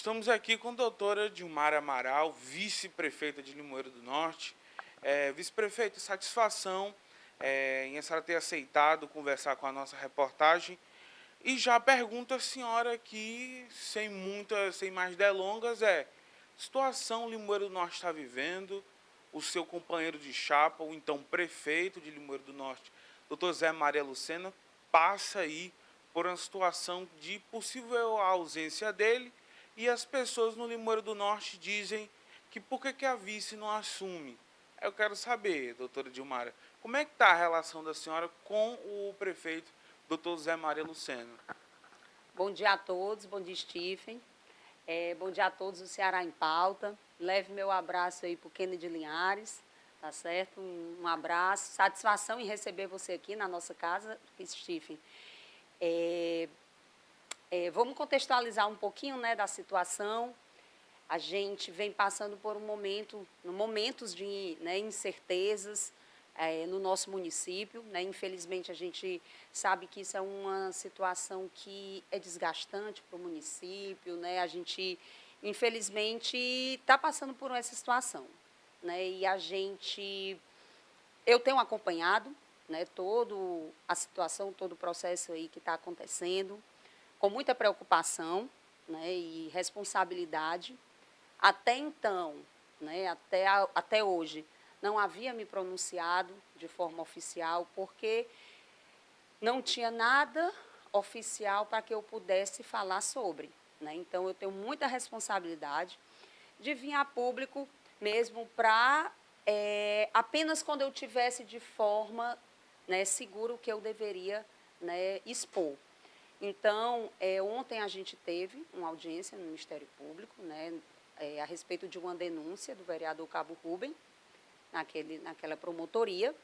Estamos aqui com a doutora Dilmara Amaral, vice-prefeita de Limoeiro do Norte. Vice-prefeita, satisfação em a senhora ter aceitado conversar com a nossa reportagem. E já pergunto à senhora aqui, sem mais delongas, situação Limoeiro do Norte está vivendo, o seu companheiro de chapa, o então prefeito de Limoeiro do Norte, doutor Zé Maria Lucena, passa aí por uma situação de possível ausência dele, e as pessoas no Limoeiro do Norte dizem que por que a vice não assume? Eu quero saber, doutora Dilmara, como é que está a relação da senhora com o prefeito, doutor Zé Maria Lucena? Bom dia a todos, bom dia, Stephen. Bom dia a todos do Ceará em Pauta. Leve meu abraço aí para o Kennedy Linhares, tá certo? Um abraço, satisfação em receber você aqui na nossa casa, Stephen. Vamos contextualizar um pouquinho, né, da situação. A gente vem passando por momentos de, né, incertezas no nosso município, né? Infelizmente, a gente sabe que isso é uma situação que é desgastante para o município, né? A gente, infelizmente, está passando por essa situação, né? Eu tenho acompanhado, né, toda a situação, todo o processo aí que está acontecendo, com muita preocupação, né, e responsabilidade. Até então, né, até hoje, não havia me pronunciado de forma oficial, porque não tinha nada oficial para que eu pudesse falar sobre, né? Então, eu tenho muita responsabilidade de vir a público mesmo para, apenas quando eu tivesse de forma, né, segura o que eu deveria, né, expor. Então, ontem a gente teve uma audiência no Ministério Público, né, a respeito de uma denúncia do vereador Cabo Rubem, naquela promotoria,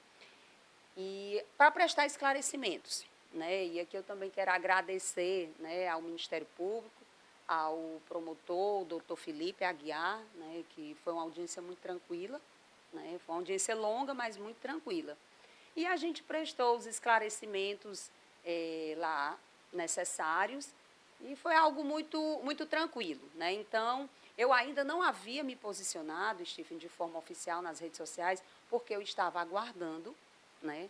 e para prestar esclarecimentos, né? E aqui eu também quero agradecer, né, ao Ministério Público, ao promotor, o doutor Felipe Aguiar, né, que foi uma audiência muito tranquila, né? Foi uma audiência longa, mas muito tranquila. E a gente prestou os esclarecimentos lá necessários, e foi algo muito, muito tranquilo, né? Então, eu ainda não havia me posicionado, Stephen, de forma oficial nas redes sociais, porque eu estava aguardando, né,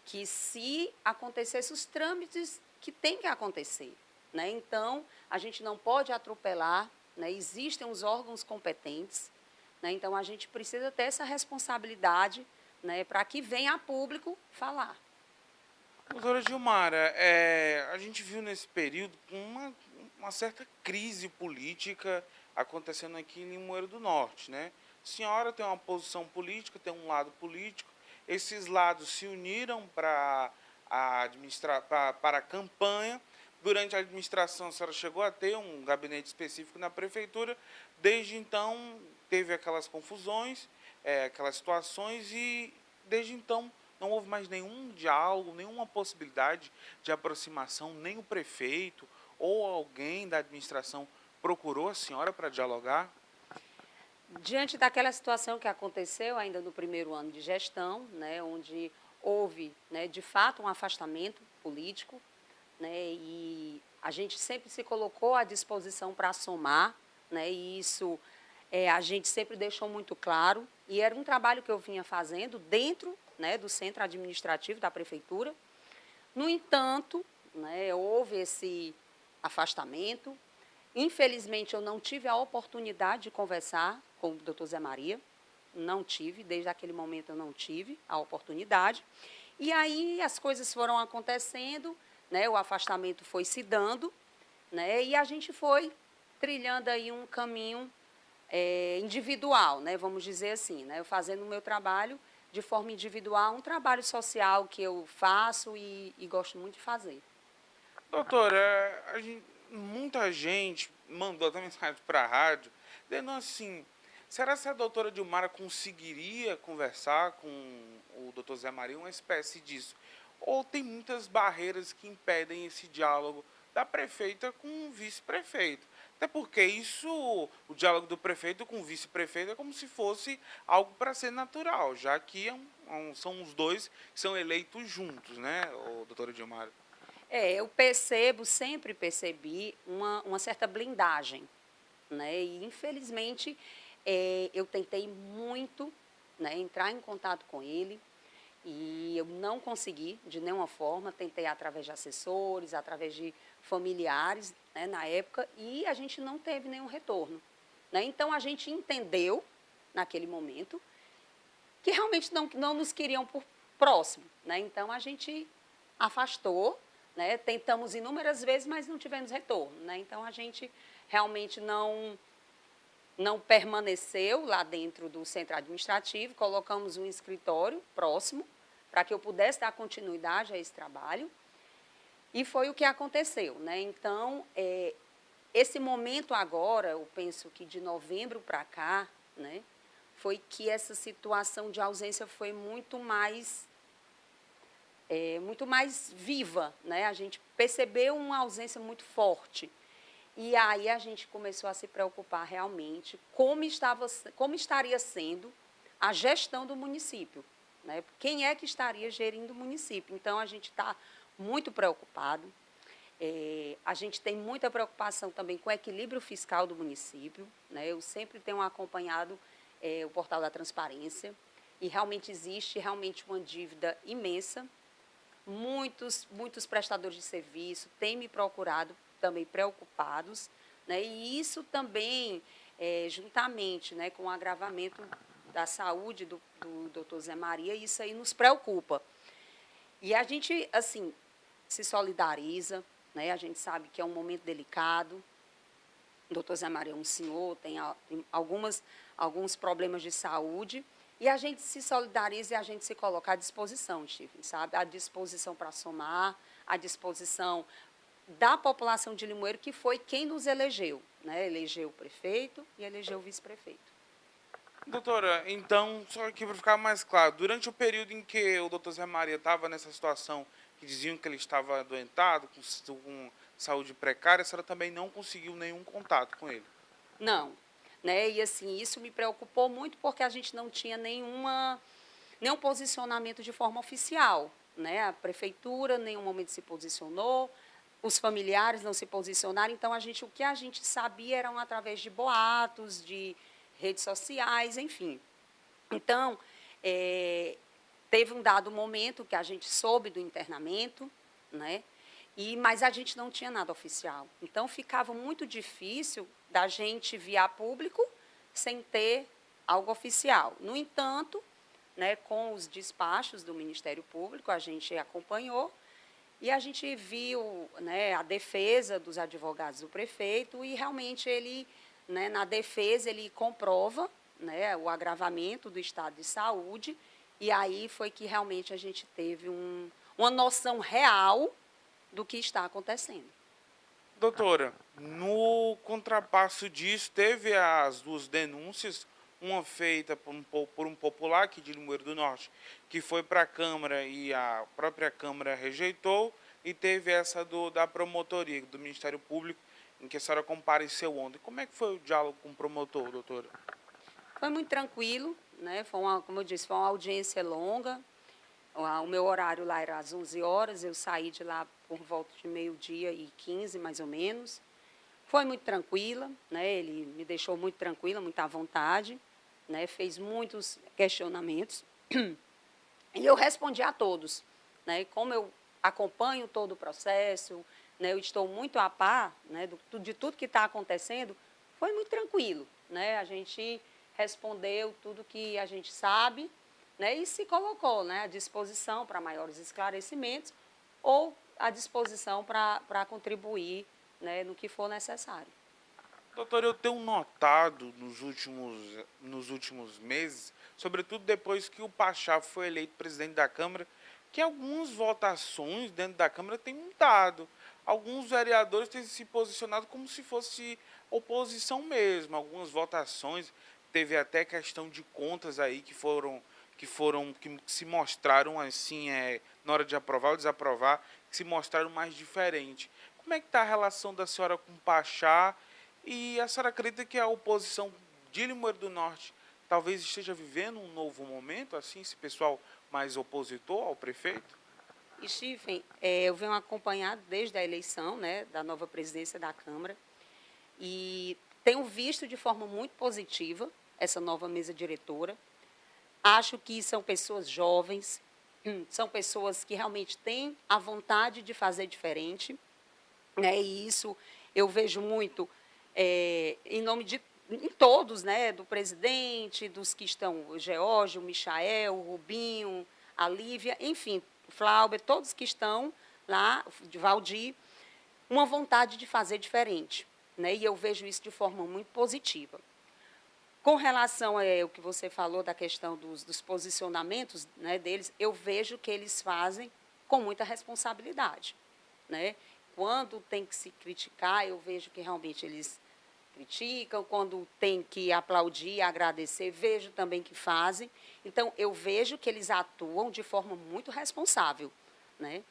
que se acontecesse os trâmites que tem que acontecer, né? Então, a gente não pode atropelar, né? Existem os órgãos competentes, né? Então, a gente precisa ter essa responsabilidade, né, para que venha a público falar. Doutora Dilmara, a gente viu nesse período uma certa crise política acontecendo aqui em Limoeiro do Norte, né? A senhora tem uma posição política, tem um lado político, esses lados se uniram para a campanha. Durante a administração, a senhora chegou a ter um gabinete específico na prefeitura, desde então teve aquelas confusões, aquelas situações, e desde então não houve mais nenhum diálogo, nenhuma possibilidade de aproximação, nem o prefeito ou alguém da administração procurou a senhora para dialogar? Diante daquela situação que aconteceu ainda no primeiro ano de gestão, né, onde houve, né, de fato, um afastamento político, né, e a gente sempre se colocou à disposição para somar, né, e isso a gente sempre deixou muito claro, e era um trabalho que eu vinha fazendo dentro, né, do centro administrativo da prefeitura. No entanto, né, houve esse afastamento. Infelizmente, eu não tive a oportunidade de conversar com o doutor Zé Maria, não tive, desde aquele momento eu não tive a oportunidade. E aí as coisas foram acontecendo, né, o afastamento foi se dando, né, e a gente foi trilhando aí um caminho individual, né, vamos dizer assim, né, eu fazendo o meu trabalho de forma individual, um trabalho social que eu faço e gosto muito de fazer. Doutora, muita gente mandou até mensagem para a rádio, dizendo assim, será que a doutora Dilmara conseguiria conversar com o doutor Zé Maria, uma espécie disso? Ou tem muitas barreiras que impedem esse diálogo da prefeita com o vice-prefeito? Até porque o diálogo do prefeito com o vice-prefeito é como se fosse algo para ser natural, já que são os dois que são eleitos juntos, né, doutora Dilmara? Eu sempre percebi uma certa blindagem, né? E, infelizmente, eu tentei muito, né, entrar em contato com ele e eu não consegui de nenhuma forma. Tentei através de assessores, através de familiares, né, na época, e a gente não teve nenhum retorno, né? Então, a gente entendeu, naquele momento, que realmente não nos queriam por próximo, né? Então, a gente afastou, né? Tentamos inúmeras vezes, mas não tivemos retorno, né? Então, a gente realmente não permaneceu lá dentro do centro administrativo, colocamos um escritório próximo para que eu pudesse dar continuidade a esse trabalho, e foi o que aconteceu, né? Então, esse momento agora, eu penso que de novembro para cá, né, foi que essa situação de ausência foi muito mais viva, né? A gente percebeu uma ausência muito forte. E aí a gente começou a se preocupar realmente como estaria sendo a gestão do município, né? Quem é que estaria gerindo o município? Então, a gente está muito preocupado. A gente tem muita preocupação também com o equilíbrio fiscal do município, né? Eu sempre tenho acompanhado o Portal da Transparência, e realmente existe uma dívida imensa. Muitos prestadores de serviço têm me procurado também preocupados, né? E isso também, juntamente, né, com o agravamento da saúde do doutor Zé Maria, isso aí nos preocupa. E a gente, assim, se solidariza, né? A gente sabe que é um momento delicado. O doutor Zé Maria é um senhor, tem alguns problemas de saúde, e a gente se solidariza e a gente se coloca à disposição, Stephen, sabe? À disposição para somar, à disposição da população de Limoeiro, que foi quem nos elegeu, né? Elegeu o prefeito e elegeu o vice-prefeito. Doutora, então, só aqui para ficar mais claro, durante o período em que o doutor Zé Maria estava nessa situação, que diziam que ele estava adoentado, com saúde precária, a senhora também não conseguiu nenhum contato com ele? Não, né? E assim, isso me preocupou muito porque a gente não tinha nenhum posicionamento de forma oficial, né? A prefeitura em nenhum momento se posicionou, os familiares não se posicionaram, então o que a gente sabia eram através de boatos, de redes sociais, enfim. Então, teve um dado momento que a gente soube do internamento, né? Mas a gente não tinha nada oficial. Então, ficava muito difícil da gente vir a público sem ter algo oficial. No entanto, né, com os despachos do Ministério Público, a gente acompanhou e a gente viu, né, a defesa dos advogados do prefeito, e realmente ele, né, na defesa, ele comprova, né, o agravamento do estado de saúde, e aí foi que realmente a gente teve uma noção real do que está acontecendo. Doutora, no contrapasso disso, teve as duas denúncias, uma feita por um popular aqui de Limoeiro do Norte, que foi para a Câmara e a própria Câmara rejeitou, e teve essa da promotoria, do Ministério Público, em que a senhora compareceu ontem. Como é que foi o diálogo com o promotor, doutora? Foi muito tranquilo, né? Como eu disse, foi uma audiência longa. O meu horário lá era às 11 horas, eu saí de lá por volta de 12h15, mais ou menos. Foi muito tranquila, né? Ele me deixou muito tranquila, muito à vontade, né? Fez muitos questionamentos e eu respondi a todos, né? Como eu acompanho todo o processo, né? Eu estou muito a par, né, de tudo que está acontecendo, foi muito tranquilo, né? A gente respondeu tudo que a gente sabe, né, e se colocou, né, à disposição para maiores esclarecimentos ou à disposição para contribuir, né, no que for necessário. Doutor, eu tenho notado nos últimos meses, sobretudo depois que o Pachá foi eleito presidente da Câmara, que algumas votações dentro da Câmara têm mudado. Alguns vereadores têm se posicionado como se fosse oposição mesmo. Algumas votações, teve até questão de contas aí que se mostraram assim, na hora de aprovar ou desaprovar, que se mostraram mais diferentes. Como é que está a relação da senhora com o Pachá? E a senhora acredita que a oposição de Limoeiro do Norte talvez esteja vivendo um novo momento, assim, esse pessoal mais opositor ao prefeito? Stephen, eu venho acompanhado desde a eleição, né, da nova presidência da Câmara, e tenho visto de forma muito positiva essa nova mesa diretora. Acho que são pessoas jovens, são pessoas que realmente têm a vontade de fazer diferente, né? E isso eu vejo muito em nome de em todos, né? Do presidente, dos que estão, o Geórgio, o Michael, o Rubinho, a Lívia, enfim, o Flauber, todos que estão lá, de Valdir, uma vontade de fazer diferente, né? E eu vejo isso de forma muito positiva. Com relação ao que você falou da questão dos posicionamentos, né, deles, eu vejo que eles fazem com muita responsabilidade, né? Quando tem que se criticar, eu vejo que realmente eles criticam, quando tem que aplaudir, agradecer, vejo também que fazem. Então, eu vejo que eles atuam de forma muito responsável, né?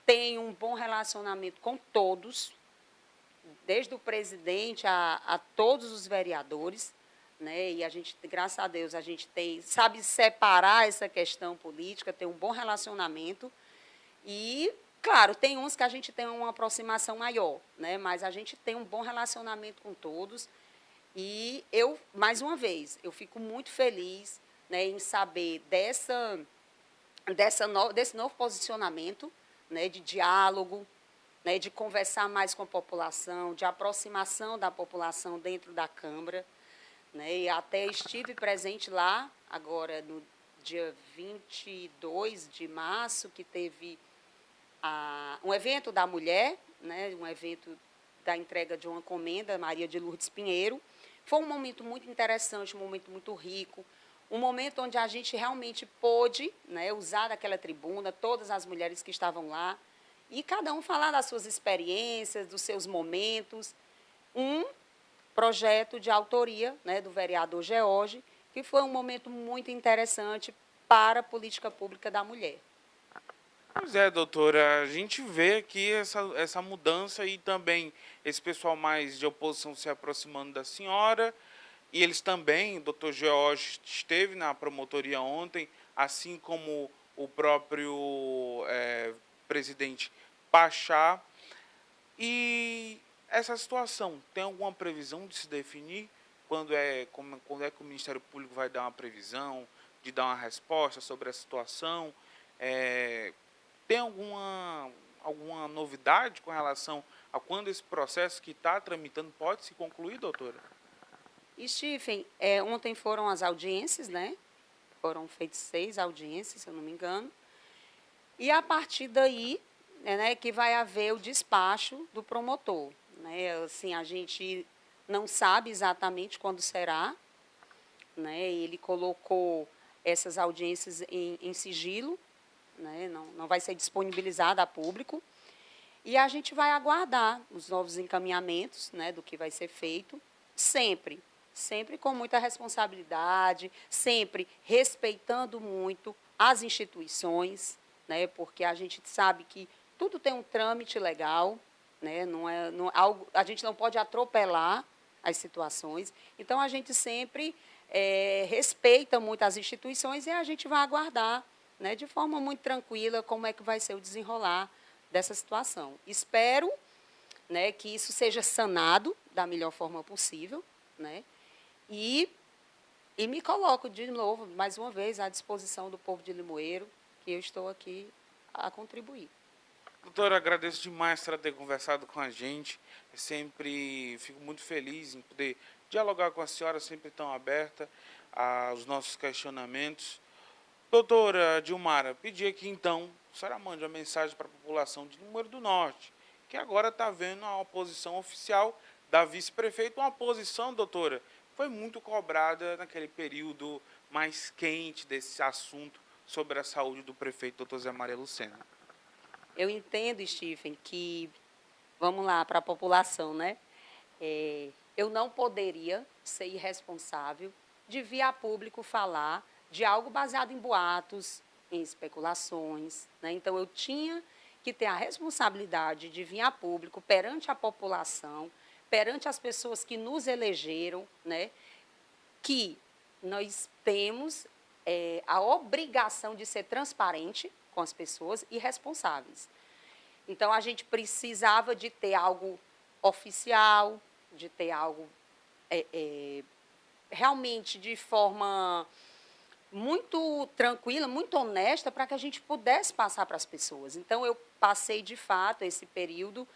Tem um bom relacionamento com todos, desde o presidente a todos os vereadores, né? E a gente, graças a Deus, a gente sabe separar essa questão política, tem um bom relacionamento. E, claro, tem uns que a gente tem uma aproximação maior, né? Mas a gente tem um bom relacionamento com todos. E eu, mais uma vez, eu fico muito feliz, né, em saber desse novo posicionamento, né, de diálogo, né, de conversar mais com a população, de aproximação da população dentro da Câmara, né? E até estive presente lá, agora no dia 22 de março, que teve um evento da mulher, né, um evento da entrega de uma comenda, Maria de Lourdes Pinheiro. Foi um momento muito interessante, um momento muito rico, um momento onde a gente realmente pôde, né, usar daquela tribuna, todas as mulheres que estavam lá, e cada um falar das suas experiências, dos seus momentos. Um projeto de autoria, né, do vereador Geórgio, que foi um momento muito interessante para a política pública da mulher. Pois é, doutora, a gente vê aqui essa mudança e também esse pessoal mais de oposição se aproximando da senhora, e eles também, o doutor Geórgio esteve na promotoria ontem, assim como o próprio presidente Pachá. E essa situação, tem alguma previsão de se definir? Quando é que o Ministério Público vai dar uma previsão, de dar uma resposta sobre a situação? Tem alguma novidade com relação a quando esse processo que está tramitando pode se concluir, doutora? Stephen, ontem foram as audiências, né? Foram feitas 6 audiências, se eu não me engano. E a partir daí, né, que vai haver o despacho do promotor, né? Assim, a gente não sabe exatamente quando será, né? Ele colocou essas audiências em sigilo, né? Não vai ser disponibilizada a público. E a gente vai aguardar os novos encaminhamentos, né, do que vai ser feito, sempre com muita responsabilidade, sempre respeitando muito as instituições, né, porque a gente sabe que tudo tem um trâmite legal, né, a gente não pode atropelar as situações. Então, a gente sempre respeita muito as instituições e a gente vai aguardar, né, de forma muito tranquila como é que vai ser o desenrolar dessa situação. Espero, né, que isso seja sanado da melhor forma possível, né, e me coloco de novo, mais uma vez, à disposição do povo de Limoeiro, que eu estou aqui a contribuir. Doutora, agradeço demais por ter conversado com a gente. Eu sempre fico muito feliz em poder dialogar com a senhora, sempre tão aberta aos nossos questionamentos. Doutora Dilmara, pedi aqui então, a senhora mande uma mensagem para a população de Limoeiro do Norte, que agora está vendo a oposição oficial da vice-prefeita, uma oposição, doutora, foi muito cobrada naquele período mais quente desse assunto sobre a saúde do prefeito, doutor Zé Maria Lucena. Eu entendo, Stephen, que, vamos lá, para a população, né? Eu não poderia ser irresponsável de vir a público falar de algo baseado em boatos, em especulações, né? Então, eu tinha que ter a responsabilidade de vir a público perante a população, perante as pessoas que nos elegeram, né? Que nós temos a obrigação de ser transparente com as pessoas e responsáveis. Então, a gente precisava de ter algo oficial, de ter algo realmente de forma muito tranquila, muito honesta, para que a gente pudesse passar para as pessoas. Então, eu passei, de fato, esse período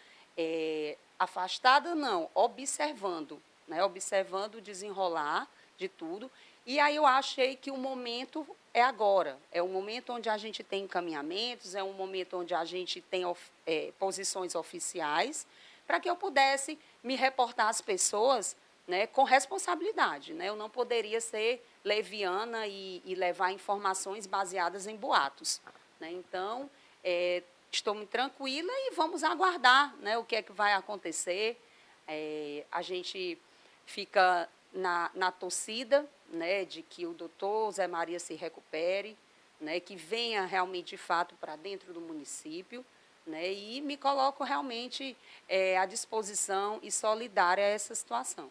afastada, não, observando, né? Observando o desenrolar de tudo. E aí eu achei que o momento é agora. É um momento onde a gente tem encaminhamentos, é um momento onde a gente tem posições oficiais, para que eu pudesse me reportar às pessoas, né, com responsabilidade, né? Eu não poderia ser leviana e levar informações baseadas em boatos, né? Então, estou muito tranquila e vamos aguardar, né, o que é que vai acontecer. A gente fica na torcida, né, de que o doutor Zé Maria se recupere, né, que venha realmente, de fato, para dentro do município, né, e me coloco realmente à disposição e solidária a essa situação.